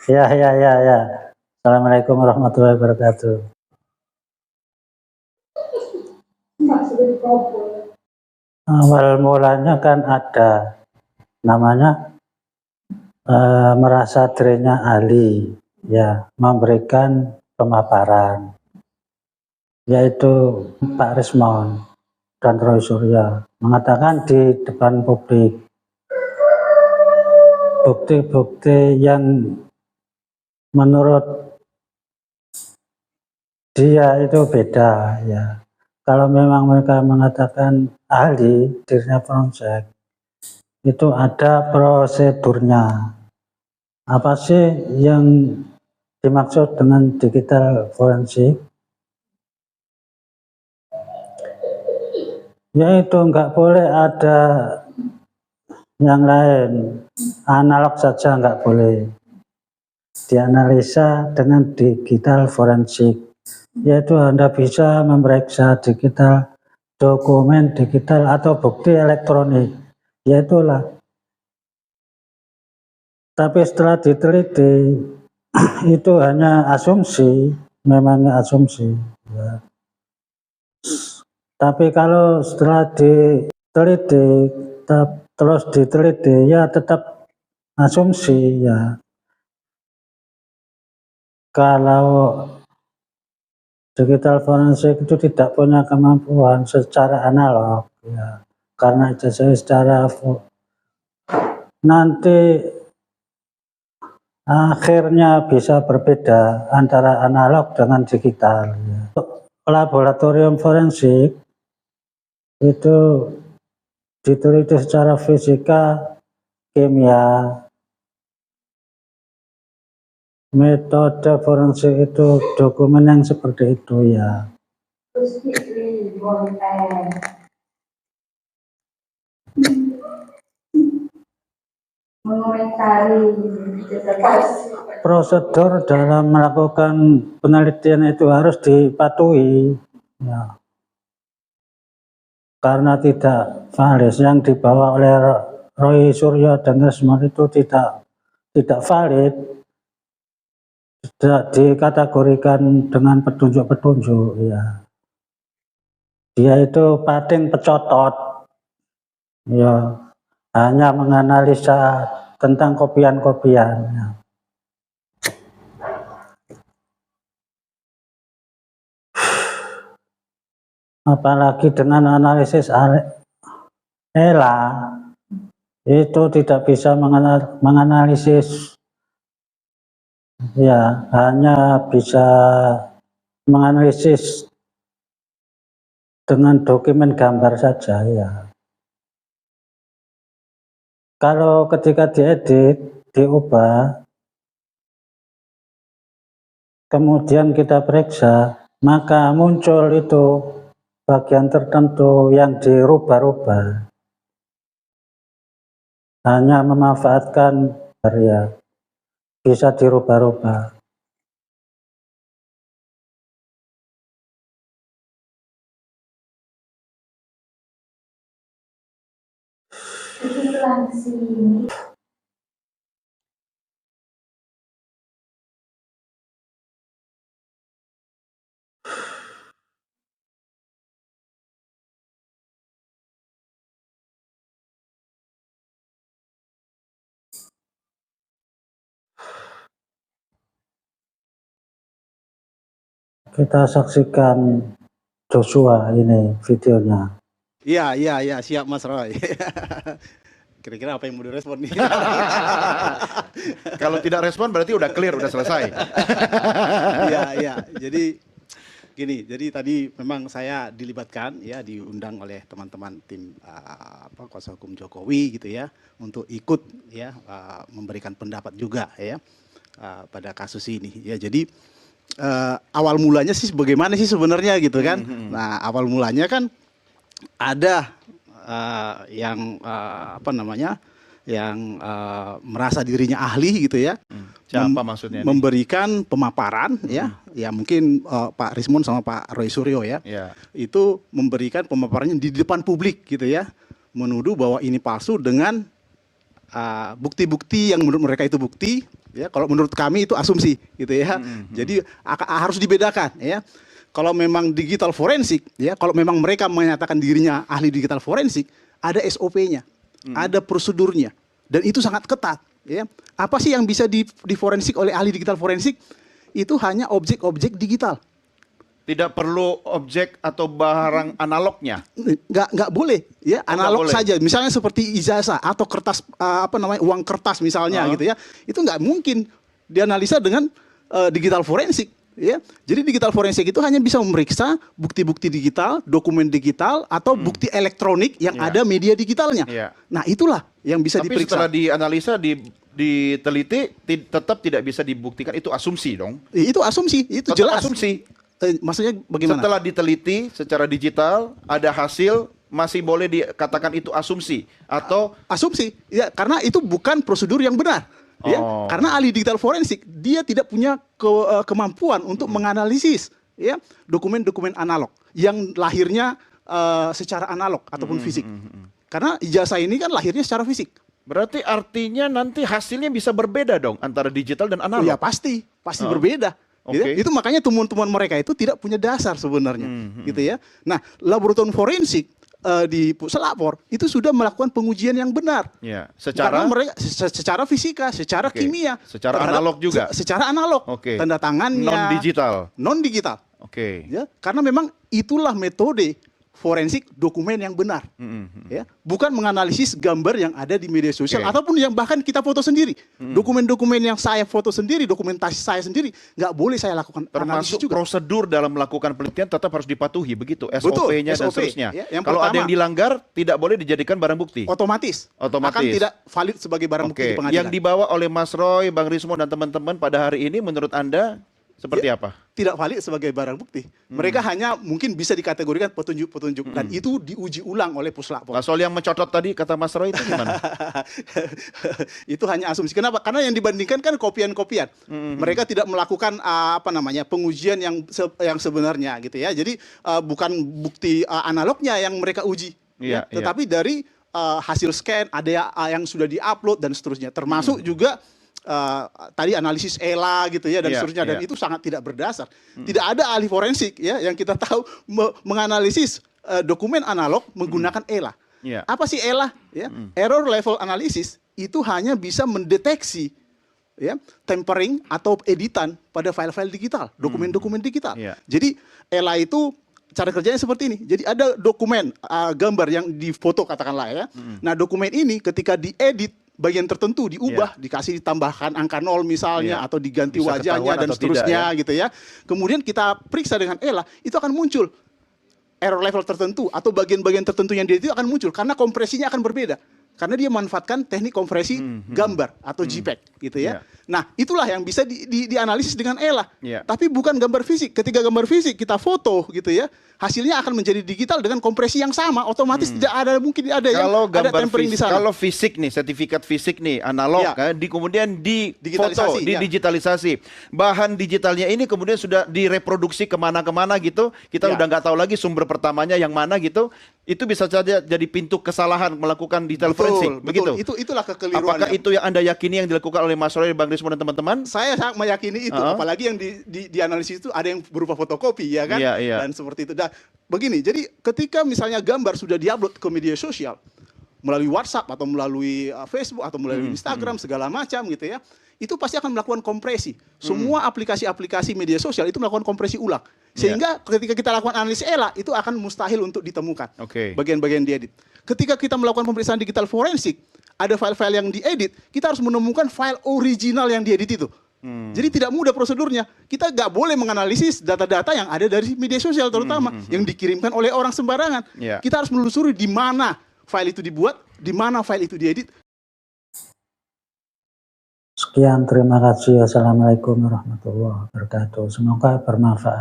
Ya, ya, ya, ya. Assalamualaikum warahmatullahi wabarakatuh. Awal mulanya kan ada namanya merasa dirinya ahli, ya, memberikan pemaparan, yaitu Pak Rismon dan Roy Suryo mengatakan di depan publik bukti-bukti yang menurut dia itu beda, ya. Kalau memang mereka mengatakan ahli dirinya Polsek, itu ada prosedurnya. Apa sih yang dimaksud dengan digital forensik? Yaitu nggak boleh ada yang lain, analog saja nggak boleh. Dianalisa dengan digital forensik, yaitu Anda bisa memeriksa digital, dokumen digital atau bukti elektronik, yaitulah. Tapi setelah diteliti, itu hanya asumsi, memang asumsi. Ya. Tapi kalau setelah diteliti, terus diteliti, ya tetap asumsi, ya. Kalau digital forensik itu tidak punya kemampuan secara analog, ya. Karena itu saya secara nanti akhirnya bisa berbeda antara analog dengan digital. Ya. Laboratorium forensik itu diteliti secara fisika, kimia. Metode forensik itu dokumen yang seperti itu, ya. Prosedur dalam melakukan penelitian itu harus dipatuhi, ya. Karena tidak valid yang dibawa oleh Roy Suryo dan Rismon itu tidak valid, tidak dikategorikan dengan petunjuk-petunjuk, ya. Dia itu pating pecotot, ya, hanya menganalisa tentang kopian-kopian, ya. Apalagi dengan analisis ELA itu tidak bisa menganalisis, ya, hanya bisa menganalisis dengan dokumen gambar saja, ya. Kalau ketika diedit, diubah, kemudian kita periksa, maka muncul itu bagian tertentu yang dirubah-rubah. Hanya memanfaatkan, ya, bisa dirubah-rubah. Kita saksikan Joshua ini videonya. Iya, siap Mas Roy. Kira-kira apa yang mau direspon nih? Kalau tidak respon berarti udah clear, udah selesai. Iya. Jadi gini, jadi tadi memang saya dilibatkan, ya, diundang oleh teman-teman tim kuasa hukum Jokowi gitu ya, untuk ikut, ya, memberikan pendapat juga, ya, pada kasus ini. Ya, jadi awal mulanya sih bagaimana sih sebenarnya gitu kan? Nah, awal mulanya kan ada yang yang merasa dirinya ahli gitu ya. Siapa maksudnya? Memberikan pemaparan, ya, ya mungkin Pak Rismon sama Pak Roy Suryo, ya, itu memberikan pemaparannya di depan publik gitu ya, menuduh bahwa ini palsu dengan bukti-bukti yang menurut mereka itu bukti, ya. Kalau menurut kami itu asumsi, gitu ya. Jadi harus dibedakan, ya. Kalau memang digital forensik, ya, kalau memang mereka menyatakan dirinya ahli digital forensik, ada SOP-nya, ada prosedurnya, dan itu sangat ketat, ya. Apa sih yang bisa diforensik oleh ahli digital forensik? Itu hanya objek-objek digital. Tidak perlu objek atau barang analognya. Nggak boleh, ya, analog boleh. saja. Misalnya seperti ijazah atau kertas uang kertas misalnya, gitu ya. Itu nggak mungkin dianalisa dengan digital forensik, ya. Jadi digital forensik itu hanya bisa memeriksa bukti-bukti digital, dokumen digital atau bukti elektronik yang ada media digitalnya. Nah, itulah yang bisa Tapi diperiksa. setelah dianalisa, diteliti, tetap tidak bisa dibuktikan. Itu asumsi dong. Itu asumsi, itu Tetap jelas. asumsi. Maksudnya bagaimana? Setelah diteliti secara digital, ada hasil, masih boleh dikatakan itu asumsi atau Asumsi, ya, karena itu bukan prosedur yang benar. Ya, karena ahli digital forensik dia tidak punya kemampuan untuk menganalisis, ya, dokumen-dokumen analog yang lahirnya secara analog ataupun fisik. Karena ijazah ini kan lahirnya secara fisik. berarti artinya nanti hasilnya bisa berbeda dong antara digital dan Oh analog. ya pasti berbeda. Gitu ya. Oke. Itu makanya temuan-temuan mereka itu tidak punya dasar sebenarnya, gitu ya. Nah, laboratorium forensik di Puslapor itu sudah melakukan pengujian yang benar. Ya, Karena secara mereka secara fisika, secara Oke. kimia, Secara terhadap- analog juga? secara analog. Oke. Tanda tangannya non digital. non-digital. Oke. Ya, karena memang itulah metode forensik dokumen yang benar. Ya, bukan menganalisis gambar yang ada di media sosial Oke. ataupun yang bahkan kita foto sendiri. Dokumen-dokumen yang saya foto sendiri, dokumentasi saya sendiri, nggak boleh saya lakukan analisis Termasuk juga. prosedur dalam melakukan penelitian tetap harus dipatuhi, begitu Betul, SOP-nya dan SOP. seterusnya. Ya, yang Kalau ada pertama- yang dilanggar, tidak boleh dijadikan barang bukti. Otomatis akan tidak valid sebagai barang bukti di Oke, pengadilan. yang dibawa oleh Mas Roy, Bang Rismo dan teman-teman pada hari ini menurut Anda seperti apa? Tidak valid sebagai barang bukti. Mereka hanya mungkin bisa dikategorikan petunjuk-petunjuk dan itu diuji ulang oleh Puslapor. Nah, soal yang mencotot tadi kata Mas Roy itu gimana? Itu hanya asumsi. Kenapa? Karena yang dibandingkan kan kopian-kopian. Mereka tidak melakukan pengujian yang sebenarnya, gitu ya. Jadi bukan bukti analognya yang mereka uji, Iya, iya. tetapi dari hasil scan ada yang sudah diupload dan seterusnya. Termasuk juga tadi analisis ELA gitu ya dan Iya, seterusnya, dan iya. itu sangat tidak berdasar. Tidak ada ahli forensik ya yang kita tahu menganalisis dokumen analog menggunakan ELA. Iya. Apa sih ELA? Ya, error level analysis itu hanya bisa mendeteksi, ya, tempering atau editan pada file-file digital, dokumen-dokumen digital. Iya. Jadi ELA itu cara kerjanya seperti ini. Jadi ada dokumen gambar yang difoto katakanlah, ya. Nah, dokumen ini ketika diedit bagian tertentu diubah, dikasih ditambahkan angka 0 misalnya, Iya. atau diganti Bisa wajahnya ketahuan dan atau seterusnya, tidak, gitu ya. Kemudian kita periksa dengan ELA, itu akan muncul error level tertentu atau bagian-bagian tertentu yang dia itu akan muncul karena kompresinya akan berbeda. Karena dia manfaatkan teknik kompresi gambar atau JPEG, gitu ya. Iya. Nah, itulah yang bisa dianalisis dengan ELA. Iya. Tapi bukan gambar fisik. Ketika gambar fisik kita foto, gitu ya, hasilnya akan menjadi digital dengan kompresi yang sama. Otomatis tidak ada, mungkin ada yang Kalau ada gambar tempering di sana. kalau fisik nih, sertifikat fisik nih, analog Ya. kan, kemudian di foto, Digitalisasi, ya. digitalisasi. Bahan digitalnya ini kemudian sudah direproduksi kemana-kemana gitu, kita Ya. udah nggak tahu lagi sumber pertamanya yang mana gitu. Itu bisa saja jadi pintu kesalahan melakukan digital forensik, begitu. Itulah kekeliruan. Apakah itu yang Anda yakini yang dilakukan oleh Mas Roy, Bang Rismo dan teman-teman? Saya sangat meyakini itu, apalagi yang dianalisis itu ada yang berupa fotokopi, ya kan? Iya, iya. Dan seperti itu. Nah, begini, jadi ketika misalnya gambar sudah diupload ke media sosial melalui WhatsApp atau melalui Facebook atau melalui Instagram segala macam, gitu ya, itu pasti akan melakukan kompresi. Semua aplikasi-aplikasi media sosial itu melakukan kompresi ulang, sehingga ketika kita lakukan analisis ELA itu akan mustahil untuk ditemukan Oke. bagian-bagian diedit. Ketika kita melakukan pemeriksaan digital forensik, ada file-file yang diedit, kita harus menemukan file original yang diedit itu. Jadi tidak mudah prosedurnya. Kita nggak boleh menganalisis data-data yang ada dari media sosial terutama yang dikirimkan oleh orang sembarangan. Ya. Kita harus menelusuri di mana file itu dibuat, di mana file itu diedit. Sekian, terima kasih. Assalamualaikum warahmatullahi wabarakatuh. Semoga bermanfaat.